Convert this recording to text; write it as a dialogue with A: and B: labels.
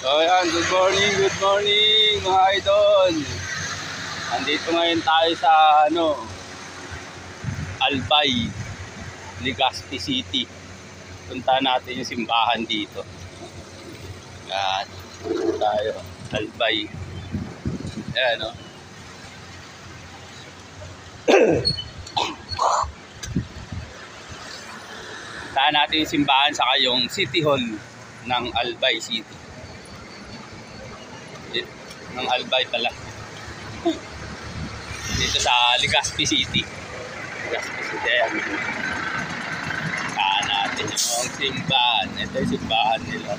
A: So ayan, good morning mga idol. Andito ngayon tayo sa Albay, Legazpi City. Punta natin yung simbahan dito. Yan, tayo, Albay. Ayan o. Punta natin yung simbahan saka yung City Hall ng Albay City. Ng Albay pala. Dito sa Legazpi City. Legazpi City. Ayan. Saan natin yung simbahan. Ito yung simbahan nila.